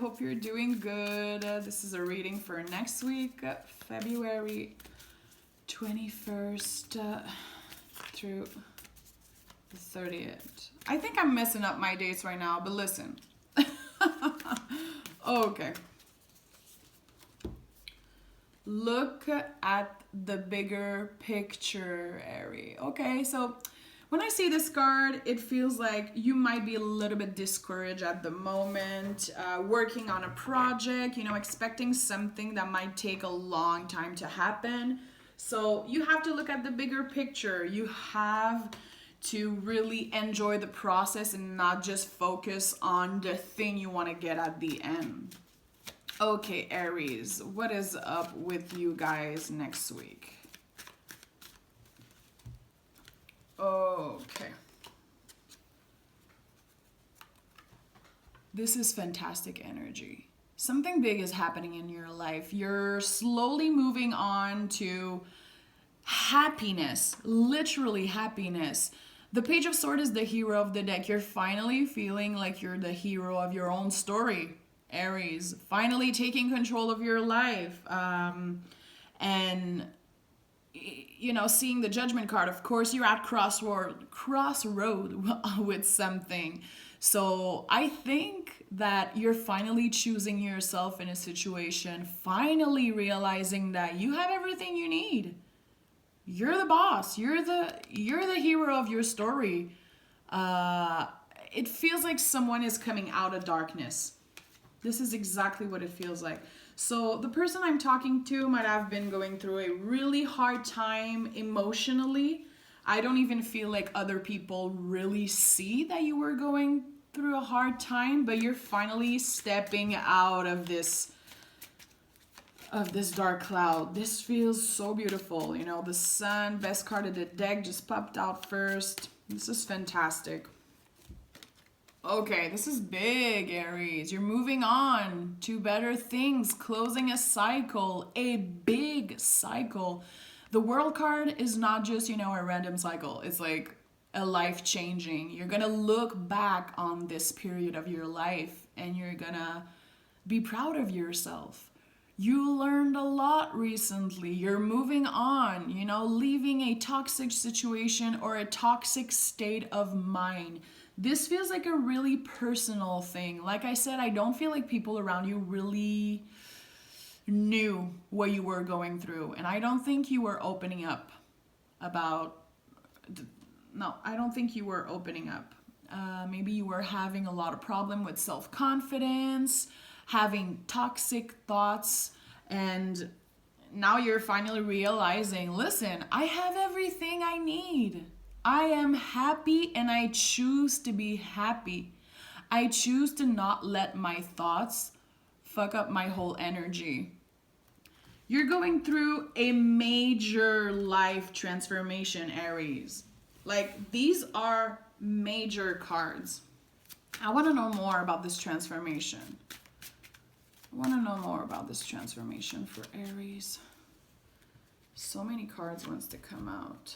hope you're doing good. This is a reading for next week, February 21st through the 30th. I think I'm messing up my dates right now, but listen. Okay. Look at the bigger picture, Aries. Okay, so when I see this card, it feels like you might be a little bit discouraged at the moment, working on a project, you know, expecting something that might take a long time to happen. So you have to look at the bigger picture. You have to really enjoy the process and not just focus on the thing you want to get at the end. Okay, Aries, what is up with you guys next week? Okay. This is fantastic energy. Something big is happening in your life. You're slowly moving on to happiness, literally happiness. The Page of Swords is the hero of the deck. You're finally feeling like you're the hero of your own story, Aries. Finally taking control of your life. And you know, seeing the Judgment card, of course, you're at crossroad with something. So I think that you're finally choosing yourself in a situation, finally realizing that you have everything you need. You're the boss. You're the hero of your story. It feels like someone is coming out of darkness. This is exactly what it feels like. So the person I'm talking to might have been going through a really hard time emotionally. I don't even feel like other people really see that you were going through a hard time, but you're finally stepping out of this dark cloud. This feels so beautiful. You know, the sun, best card of the deck, just popped out first. This is fantastic. Okay, this is big, Aries. You're moving on to better things, closing a cycle, a big cycle. The World card is not just, you know, a random cycle. It's like a life-changing. You're gonna look back on this period of your life and you're gonna be proud of yourself. You learned a lot recently. You're moving on, you know, leaving a toxic situation or a toxic state of mind. This feels like a really personal thing. Like I said, I don't feel like people around you really knew what you were going through. And I don't think you were opening up about... No, I don't think you were opening up. Maybe you were having a lot of problem with self-confidence, having toxic thoughts, and now you're finally realizing, listen, I have everything I need. I am happy and I choose to be happy. I choose to not let my thoughts fuck up my whole energy. You're going through a major life transformation, Aries. Like, these are major cards. I want to know more about this transformation. I want to know more about this transformation for Aries. So many cards wants to come out.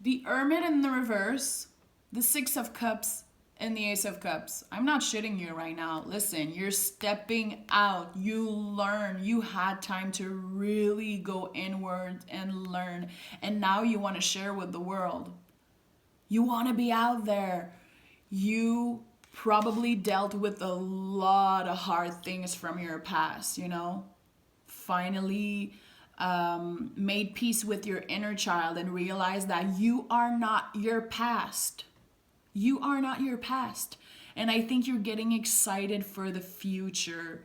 The Hermit in the reverse, the Six of Cups, and the Ace of Cups. I'm not shitting you right now. Listen, you're stepping out. You learn. You had time to really go inward and learn. And now you want to share with the world. You want to be out there. You probably dealt with a lot of hard things from your past, you know? Finally made peace with your inner child and realized that you are not your past. You are not your past. And I think you're getting excited for the future.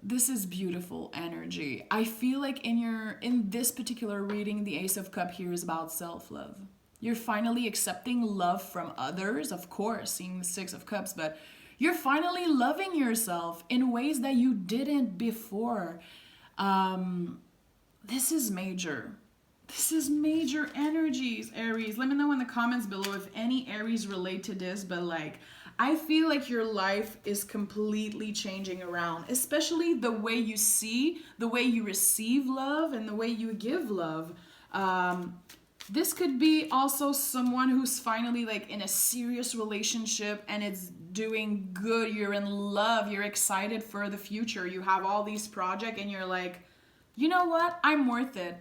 This is beautiful energy. I feel like in this particular reading, the Ace of Cups here is about self-love. You're finally accepting love from others, of course, seeing the Six of Cups, but you're finally loving yourself in ways that you didn't before. This is major. This is major energies, Aries. Let me know in the comments below if any Aries relate to this, but like, I feel like your life is completely changing around, especially the way you see, the way you receive love, and the way you give love. This could be also someone who's finally like in a serious relationship and it's doing good. You're in love. You're excited for the future. You have all these projects and you're like, you know what? I'm worth it.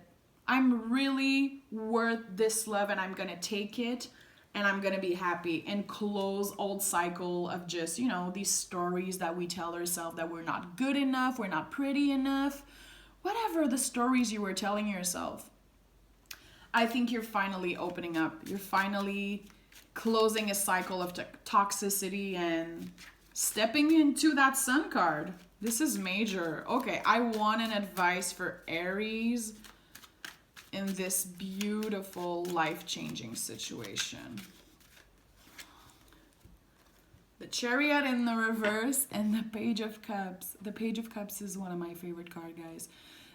I'm really worth this love and I'm going to take it and I'm going to be happy and close old cycle of just, you know, these stories that we tell ourselves that we're not good enough, we're not pretty enough, whatever the stories you were telling yourself. I think you're finally opening up. You're finally closing a cycle of toxicity and stepping into that sun card. This is major. Okay, I want an advice for Aries in this beautiful life-changing situation. The Chariot in the reverse and the Page of Cups. The Page of Cups is one of my favorite cards, guys.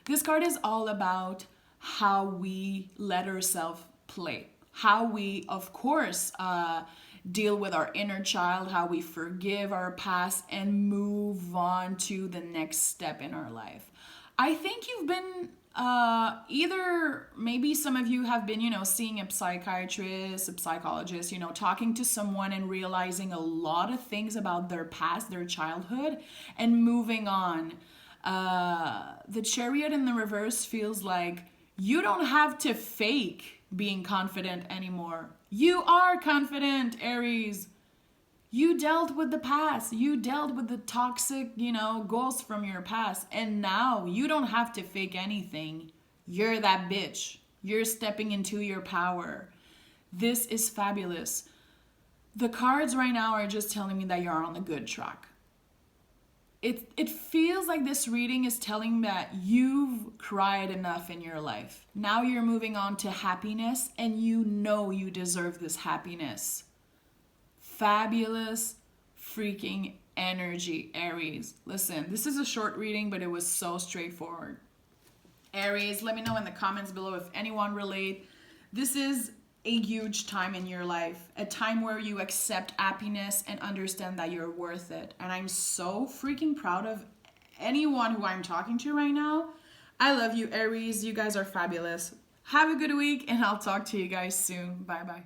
This card is all about how we let ourselves play. How we, of course, deal with our inner child, how we forgive our past and move on to the next step in our life. I think you've been either, maybe some of you have been, you know, seeing a psychiatrist, a psychologist, you know, talking to someone and realizing a lot of things about their past, their childhood, and moving on. The Chariot in the reverse feels like you don't have to fake being confident anymore. You are confident, Aries. You dealt with the past. You dealt with the toxic, you know, ghosts from your past. And now you don't have to fake anything. You're that bitch. You're stepping into your power. This is fabulous. The cards right now are just telling me that you're on the good track. It feels like this reading is telling that you've cried enough in your life. Now you're moving on to happiness and you know you deserve this happiness. Fabulous freaking energy, Aries. Listen, this is a short reading, but it was so straightforward. Aries, let me know in the comments below if anyone relate. This is a huge time in your life, a time where you accept happiness and understand that you're worth it. And I'm so freaking proud of anyone who I'm talking to right now. I love you, Aries. You guys are fabulous. Have a good week, and I'll talk to you guys soon. Bye-bye.